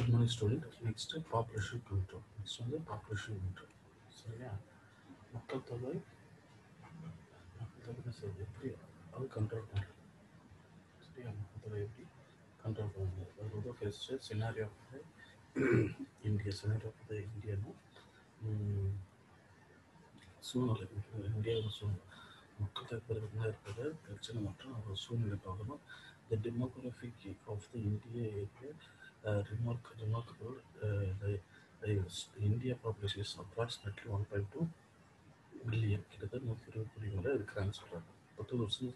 Good morning, student. Next, population control. Next one is population control. சரியா மக்கள் தொகை எப்படி அது கண்ட்ரோல் பண்ணுறது. சரியா மக்கள் தொகை எப்படி கண்ட்ரோல் பண்ணுறது. அது வந்து ஃபர்ஸ்ட் சினாரியோ வந்து இந்தியா சினாரியோ வந்து இந்தியானா சூழ்நிலை இந்தியாவோட சூழ்நிலை மக்கள் தொகை பெருக்கமாக இருக்கிற பிரச்சனை மற்றும் ஒரு சூழ்நிலை பார்க்கணும். The demographic of the India area remarkable. The India population is approximately 1.2 billion, கிட்டத்தட்ட 120 கோடி மேலே இருக்கிறான்னு சொல்கிறாங்க. 10 வருஷம்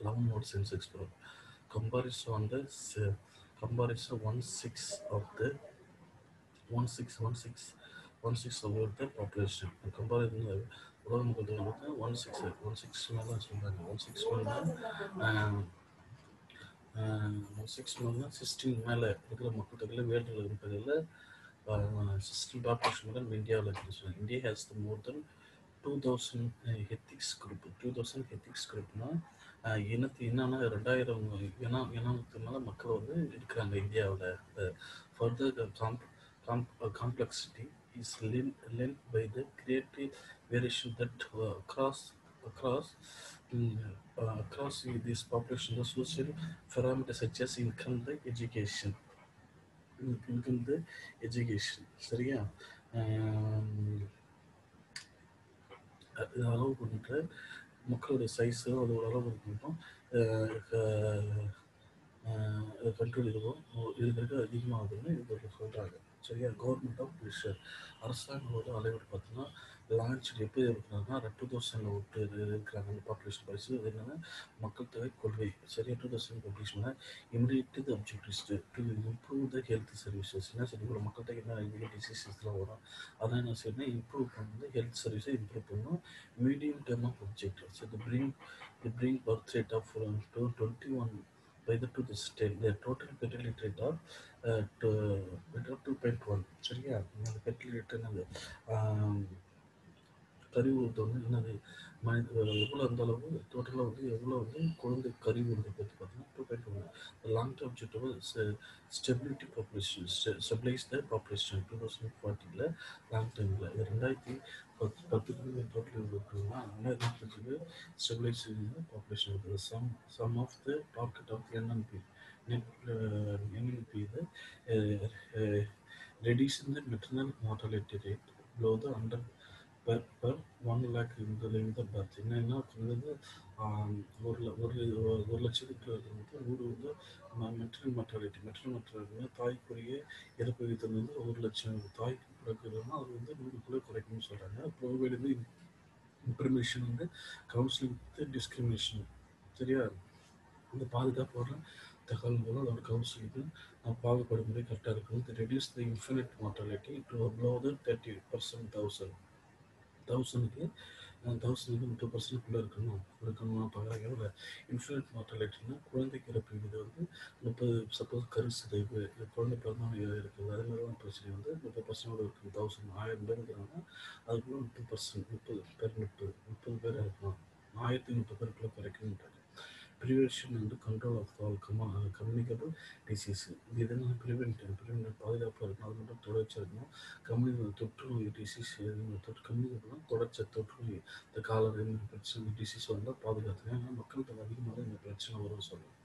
11 மோட் census from comparison on the comparison 16 of the 16 over the population comparison உலக மக்கள் தொகை வந்து 16 மேலே சொல்கிறாங்க. 16 மேலே இருக்கிற மக்கள் தொகையில் வேர்ல்டு இருப்பதில் 16 பாப்புலேஷன் மேலே இந்தியாவில் இருக்குன்னு சொல்லுவாங்க. India has the more than 2000 ethics group. 2000 ethics குரூப்னா என்னன்னா 2000 இனத்துக்கு மேலே மக்கள் வந்து இருக்கிறாங்க இந்தியாவில். Further complexity is lent by the creative variation that across this population. The social parameters such as income, the education. சரியா அளவு பண்ணுற மக்களுடைய சைஸு அதோட அளவு இருக்கட்டும் கண்ட்ரோல் இருக்கிறது அதிகமாகுதுன்னு இது சொல்கிறாங்க. சரியா கவர்மெண்ட் ஆஃப் ப்ரெஷர் அரசாங்கத்தோட அளவீடு பார்த்தோன்னா லான்ச் எப்படி இருக்கிறாங்கன்னா 2000 விட்டு இருக்கிறாங்க அந்த பாப்புலேஷன் பரிசு. அது என்னென்னா மக்கள் தொகை கொள்கை. சரியா 2000 population immediate the objectives to improve the health services. என்ன சரி இவ்வளோ மக்கள் தொகை என்ன டிசீசஸ்லாம் வரும் அதான் என்ன செய்யணும் இம்ப்ரூவ் பண்ணி ஹெல்த் சர்வீஸை இம்ப்ரூவ் பண்ணணும். Medium term of objective. So the bring birth rate of 21 by the to this state the total fertility rate of 2.1. சரியா அந்த fertility rate என்னது கருவு வந்து என்னது எவ்வளோ அந்த அளவு டோட்டலாக வந்து எவ்வளோ வந்து குழந்தை கருவு வந்து பற்றி பார்த்தீங்கன்னா 2.1. Long term objective stability population stabilise the population 2040 long டேர்மில். இது 2010 டோட்டல் இருக்குன்னா 2040 ஸ்டெபிலைஸ் பாப்புலேஷன் இருக்குது. Some of the target of NNP இது reducing the maternal mortality rate below the under per 1 lakh இந்த the birth. என்னன்னா வந்து ஒரு லட்சத்துக்கு வந்து 100 வந்து மெட்டர்னல் மெட்டாலிட்டி தாய்க்குரிய இறப்பு விகிதம் வந்து 1 லட்சம் தாய்க்கு பிறகுன்னா அது வந்து 100 குறைக்கணும்னு சொல்கிறாங்க. ப்ரொவைட் இன்ஃபர்மேஷன் வந்து கவுன்சிலிங் வித் டிஸ்கிரிமினேஷன். சரியா அந்த பாதுகாப்போட தகவல்களும் அதோட கவுன்சிலிங்கும் பாகுபாடு முறை கரெக்டாக இருக்கணும். Reduce the infinite mortality to below the 30% 1000க்கு 2% இருக்கணும்னு பார்க்குறாங்க. ஒரு இன்ஃபினிட் மார்டாலிட்டினா குழந்தைக்கு இறப்பு விகிதம் வந்து 30. சப்போஸ் கருசிதைவு குழந்தை பிறந்தவங்க இருக்குது அதே மாதிரியான பிரச்சனை வந்து 30% இருக்குது. 1000 பேர் இருக்கிறாங்கன்னா அதுக்குள்ள 30 பேர் இருக்கணும். 1030 பேருக்குள்ள குறைக்கணுன்றாங்க. Prevention and control of all communicable disease. இது எதுனா ப்ரிவென்ட் பாதுகாப்பாக இருக்கணும். அது மட்டும் தொடர்ச்சியாக இருக்கணும். தொற்றுநோய் டிசீஸ் கம்யூனிகபிள்னா தொடர்ச்சி தொற்றுநோய் இந்த காலர் இந்த பிரச்சனை டிசீஸ் வந்தால் பாதுகாத்துங்க. ஏன்னா மக்கள் தொகை அதிகமாக இந்த பிரச்சனை வரும்னு சொல்லலாம்.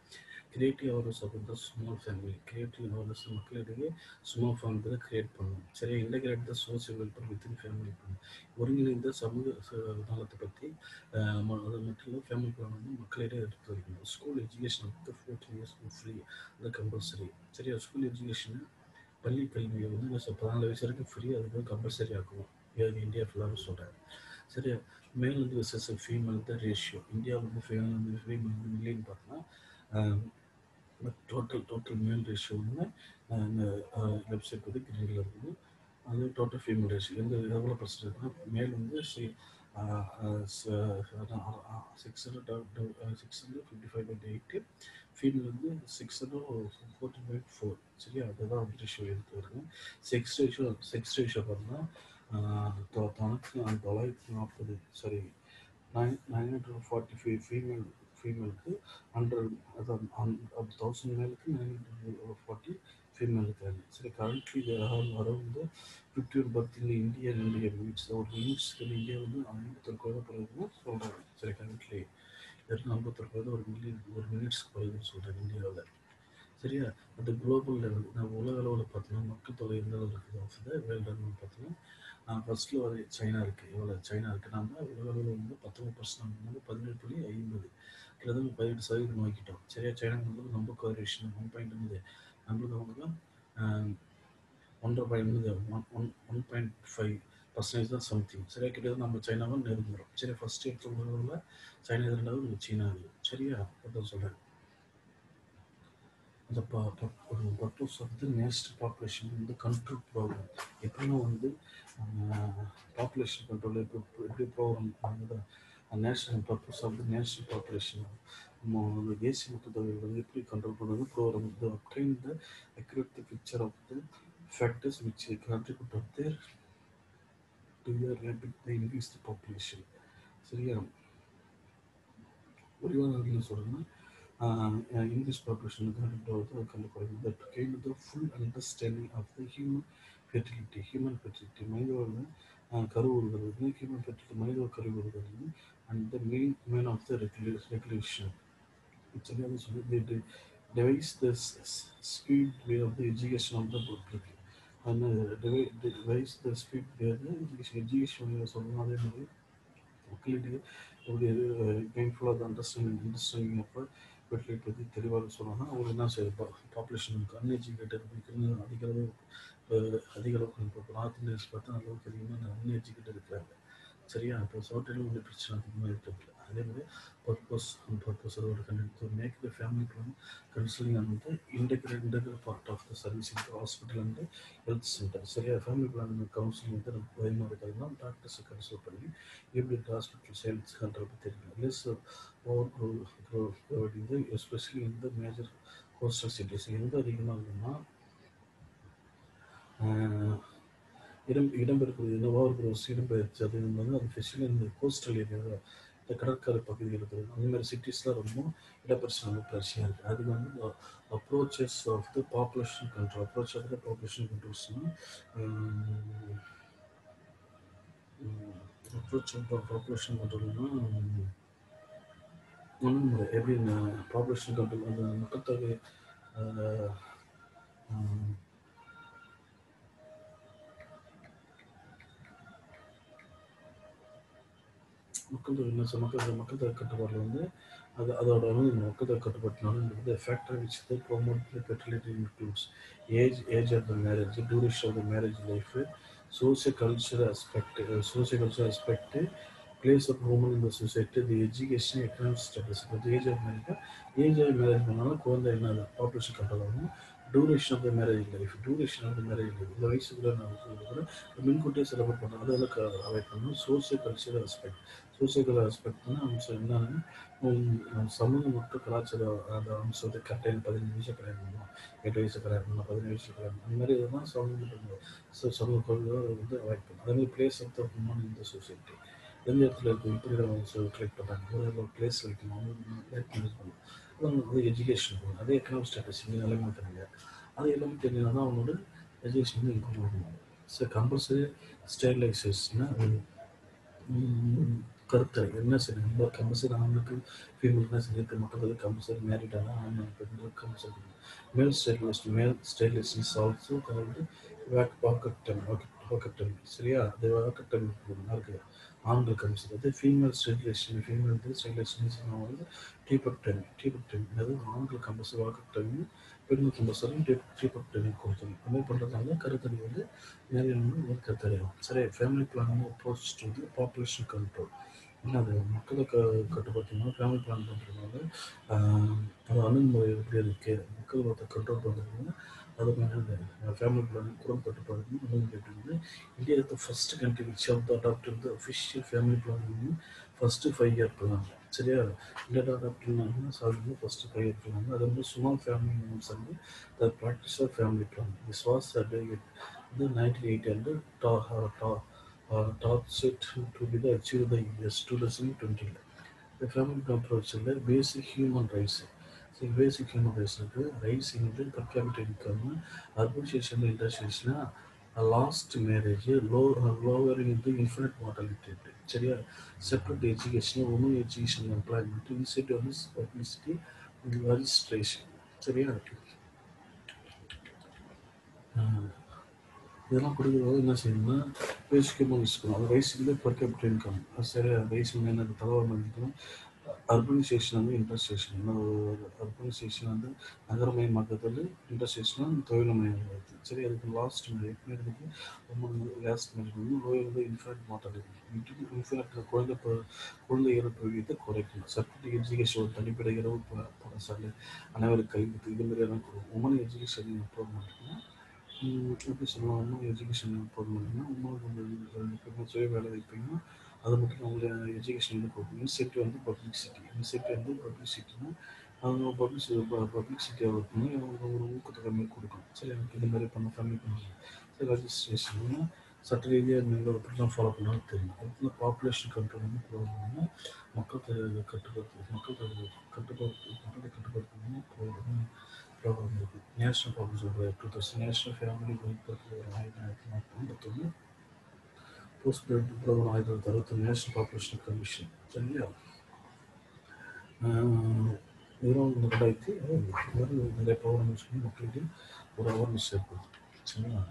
கிரியேட்டிவ் அவேர்னஸ் அப்படின்ற ஸ்மால் ஃபேமிலி. கிரியேட்டிவ் அவேர்னஸ் மக்களிடையே ஸ்மால் ஃபேமிலி கிரியேட் பண்ணணும். சரியா இன்டகிரேட் த சோசியல் வெல்ஃபேர் வித்தின் ஃபேமிலி பண்ணணும். ஒருங்கிணைந்த சமூக நலத்தை பற்றி அது மட்டும் இல்லை ஃபேமிலி பிளான் வந்து மக்களிடையே எடுத்து வைக்கணும். ஸ்கூல் எஜுகேஷன் வந்து 14 years ஃப்ரீ அது கம்பல்சரி. சரியா ஸ்கூல் எஜுகேஷன் பள்ளி கல்வியை வந்து 14 வயசு வரைக்கும் ஃப்ரீ அதுக்கு டம்பல்சரி ஆக்கணும். இது இந்தியா ஃபுல்லாக சொல்கிறாங்க. சரியா மேல் வந்து வெர்சஸ் ஃபீமேல் தான் ரேஷியோ. இந்தியாவில் வந்து ஃபீமேல் வந்து மில்லியன் பார்த்தோன்னா டோட்டல் மேல் ரேஷியோ வந்து லெஃப்ட் சைட் வந்து கிரீனில் இருக்குது. அது டோட்டல் ஃபீமேல் ரேஷியோ எந்த எவ்வளோ பர்சன்ட் இருக்குன்னா மேல் வந்து 655.8, ஃபீமேல் வந்து 640.4. சரியா அதுதான் வந்து ரேஷியோ எடுத்து வருங்க. செக்ஸ் ரேஷியோ பார்த்தோன்னா 940 சாரி 945 ஃபீமேல் ஃபீமேலுக்கு, 100 அதான் 1000 மேலுக்கு 940 ஃபீமேலுக்கு. சரி, currently there are around 51 birth in India and India meets. ஒரு மீட்ஸ்க்கு இந்தியா வந்து 51 குழந்தை பிறகுன்னு சொல்கிறாங்க. சரி, கரண்ட்லி 251 ஒரு மில்லியன் ஒரு மினிட்ஸ்க்கு பிறகுன்னு சொல்கிறாங்க இந்தியாவில். சரியா? அந்த குளோபல் லெவல் நம்ம உலக அளவில் பார்த்தோம்னா மக்கள் தொகை எந்த அளவு இருக்குது ஆஃப் வேர்ல்டு அளவில் பார்த்தோம்னா ஃபஸ்ட்டில் வர சைனா இருக்குது. எவ்வளோ சைனா இருக்குது? நம்ம உலக அளவில் வந்து 19% வந்து 17.50 கிட்டத்தட்ட 18% நோக்கிட்டோம். சரியா? சைனா வந்து ரொம்ப கோரிலேஷன் 1.9 நம்மளுக்கு அவங்களுக்கு 1.5 1.5% தான் சம்திங். சரியா? கிட்டத்தட்ட நம்ம சைனாவை நெருங்குறோம். சரி, ஃபஸ்ட் இடத்துல உலக அளவில் சைனா, இரண்டாவது சீனா இருக்குது. சரியா? அதான் சொல்கிறேன். the purpose of the national population in the control program. எப்படின்னா வந்து பாப்புலேஷன் கண்ட்ரோல் எப்படி ப்ரோக்ராம் வந்து national purpose of the national population தேசிய மக்கள் தொகை வந்து எப்படி கண்ட்ரோல் பண்ணுறது ப்ரோக்ராம் வந்து obtain the accurate picture of the factors which contribute of their to the rapid increase the population. சரியா? ஒருவாக சொல்கிறேன்னா English population that gain the full understanding of the human fertility. மனிதர்கள கருவுறுதல், human fertility மனித கருவுறுதல் and the main of the regulation. Actually, அது சொல்லி they devise the speed way of the education of the public. And devise the speed way of the education சொல்லணும். அதே மாதிரி மக்களிடையே எப்படி மைண்ட்ஃபுல்லாக understanding அப்போ வீட்டில் பற்றி தெளிவாக சொல்லணும்னா அவங்க என்ன செய்ய பாப்புலேஷனுக்கு அன்எஜுகேட்டட் அதிக அளவுக்கு இப்போ நார்த் இந்தியன்ஸ் பார்த்தா அளவுக்கு அதிகமாக அன்எஜுகேட்டட் இருக்கிறாங்க. சரியா? இப்போ சவுத்தில் உள்ள பிரச்சனை அதிகமாக இருக்கிறது. அதே மாதிரி பர்பஸ் அதோட content to make the family plan consulting வந்து integral part of the service இந்த ஹாஸ்பிட்டல் அண்ட் ஹெல்த் சென்டர். சரியா? ஃபேமிலி பிளான் கவுன்சிலிங் வந்து ரொம்ப அதிகமாக இருக்கிறதுனா டாக்டர்ஸை கன்சல்ட் பண்ணி எப்படி ஹாஸ்பிட்டல் சேல்ஸ் பண்ணுறது தெரியும். லெஸ் ஓவர் க்ரோவிங் எஸ்பெஷலி இந்த மேஜர் கோஸ்டல் சிட்டிஸ் எந்த அதிகமாக இருக்குன்னா இடம்பெயர்க்கிறது இந்த ஓவர் க்ரோஸ் இடம்பெயர்ச்சி அது வந்து அது ஸ்பெஷலி இந்த கோஸ்டல் ஏரியாவில் இந்த கடற்கரை பகுதியில் இருக்குது. அந்த மாதிரி சிட்டிஸ்லாம் ரொம்ப இடப்பெயர்ச்சி ரொம்ப பிரச்சனையாக இருக்குது. அது வந்து approaches of the population control கண்ட்ரோல்ஸ்னால் அப்ரோச் ஆஃப் பாப்புலேஷன் கண்ட்ரோல்னா ஒன்றும் எப்படி பாப்புலேஷன் கண்ட்ரோல் அந்த மக்கள் தொகை மக்கள் தொகை கட்டுப்பாட்டில் வந்து அதோட வந்து மக்கள் தொகை கட்டுப்பாட்டினால factor which the promote the fertility includes age of the marriage, duration of the marriage life, social cultural aspect, place of women in the society, the education, economic status. இப்போ ஏஜ் ஆஃப் மேரேஜ் பண்ணாலும் குழந்தை என்ன population control ஆகும். Duration of the marriage life இந்த வயசுக்குள்ள நான் சொல்லுறது முன்கூட்டியே செலிப்ரேட் பண்ணுறோம். அதெல்லாம் அவாய்ட் பண்ணணும். சோசியல் கல்ச்சரல் அஸ்பெக்ட்னா அம்சம் என்னன்னா சமூக மற்றும் கலாச்சாரம் அந்த அம்சம் வந்து கரெக்டாக 15 வயசு கல்யாணம் பண்ணணும், 8 வயசு கல்யாணம் பண்ணணும், 15 வயசு கல்யாணம் அந்த மாதிரி இதெல்லாம் சமூக கொள்கையை வந்து அவாய்ட் பண்ணணும். அதேமாதிரி பிளேஸ் ஆஃப் த உமன் இந்த சொசைட்டி எந்த இடத்துல இருக்குது இப்படி கலெக்ட் பண்ணுறாங்க ஒரு பிளேஸ் வைக்கணும் லேட் மேனேஜ் பண்ணணும். அது எஜுகேஷன் போகணும். அதே எக்கனாமிக் ஸ்டேட்டஸ் இங்கே நிலைமை தெரியுங்க. அது எல்லாமே தெரிஞ்சால் தான் அவனோட எஜுகேஷன் வந்து இம்ப்ரூவ் பண்ணணும். ஸோ கம்பல்சரி ஸ்டெரிலைசேஷன்னா கருத்தரை என்ன சரி நம்ம கம்பல்சரி ஆணுக்கு ஃபீமேல் என்ன சரி இருக்க மாட்டேங்குது. கம்பல்சரி மேரிடாக ஆண் பெண்கள் கம்பல்சரி மேல் ஸ்டெரிலைசேஷன் இஸ் ஆல்சோ கால்டு வாக்கெக்டமி. சரியா? அது வாக்கெக்டமி இருக்குது ஆண்கள் கம்பல்சரி. அது ஃபீமேல் ஸ்டெரிலைசேஷன் வந்து டீபெக்டமி அதாவது ஆண்கள் கம்பல்சரி வாக்கெக்டமி, பெண்கள் கம்பல்சரி டீபெக்டமி கொடுக்கணும். அது மாதிரி பண்ணுறதுனால கருத்தறி வந்து நிறைய வந்து கருத்தறியும். சரி, family plan approach to the population control என்ன அது மக்களை கட்டுப்படுத்தணும். ஃபேமிலி பிளான் பண்ணுறதுனால அது அணுகுமுறை எப்படி இருக்குது மக்களோட கண்ட்ரோல் பண்ணுறதுனால அது மாதிரி ஃபேமிலி பிளான் குடும்ப கட்டுப்பாடு அணுகுமுறை வந்து India the first country which of the adopt the official family plan வந்து ஃபஸ்ட்டு 5 இயர் பிளான். சரியா? இந்தியா அடாப்ட் பண்ணாங்கன்னா சால்வ் ஃபஸ்ட்டு 5 இயர் பிளான். அது வந்து சுமார் ஃபேமிலி மெம்பர்ஸ் வந்து the practice of family plan this was வந்து 1980 and target to be the achieved the years 2020. Economic அப்ரோச்சில் basic human rights. Basic human rights இருக்குது. Rights வந்து per capital income, urbanisation, industrialisation, last marriage, lowering வந்து infinite mortality இருக்குது. சரியா? Separate education, women education, employment, incentive வந்து publicity, registration. சரியா? இதெல்லாம் கொடுக்குறவங்க என்ன செய்யணும்னா பேசிக் ஹியூமன் ரைட்ஸ் இருக்கணும். அது ரைஸ் வந்து பர் கேபிட்டல் இன்கம். அது சரியா? ரைஸ் வந்து என்ன தலைவரம் இருக்கணும். அர்பனைசேஷன் வந்து இண்டஸ்ட்ரியேஷன். அர்பனைசேஷன் வந்து நகரமயமாக்குதல், இண்டஸ்ட்ரியேஷன் தொழில்மயமாக்குது. சரி, அதுக்கு லாஸ்ட் மேரேஜ் லாஸ்ட் மேரேஜ் வந்து லோயர் வந்து இன்ஃபேக்ட் மார்டாலிட்டி, இன்ஃபேக்ட் குழந்தை இறப்பு விகிதத்தை குறைக்கணும். சர்டிஃபிகேட் எஜுகேஷன் ஒரு தனிப்படை இரவு பாடசாலை, அனைவருக்கு கல்வி, இது மாதிரியான கொடுக்கும். உமன் எஜுகேஷன் இம்ப்ரூவ்மெண்ட்னா எப்படி சொல்லலாம், உமன் எஜுகேஷன் இம்ப்ரூவ்மெண்ட்னா உமனுக்கு சுய வேலை வாய்ப்புன்னா அது மட்டும் அவங்க எஜுகேஷன் வந்து கொடுக்கும். இன்சென்டிவ் வந்து பப்ளிசிட்டி. இன்சென்டிவ் வந்து பப்ளிசிட்டினா அவங்க பப்ளிசிட்டியாக இருக்கணும். அவங்க ஒரு ஊக்கத்தொகை மாதிரி கொடுக்கணும். சரி, எனக்கு இந்த மாதிரி பண்ண ஃபேமிலி பண்ணணும். சரி, ரெஜிஸ்ட்ரேஷன்னா சட்ட ரீதியாக நீங்கள் எப்படிலாம் ஃபாலோ பண்ணாலும் தெரியும். அதுக்குள்ள பாப்புலேஷன் கண்ட்ரோல் வந்து ப்ரோக்ராம்னா மக்கள் தொகை கட்டுப்படுத்து மக்களை கட்டுப்படுத்தணும்னா ப்ரோக்ராம் இருக்குது. National population 2000, national family welfare programme 1951, post graduate programme 1961, national population commission. சரிங்களா? இதெல்லாம் வந்து 2000 நிறைய ப்ரோக்ராம் சொல்லி மக்களுக்கு ஒரு அவேர்னஸ் ஏற்படுது. சரிங்களா?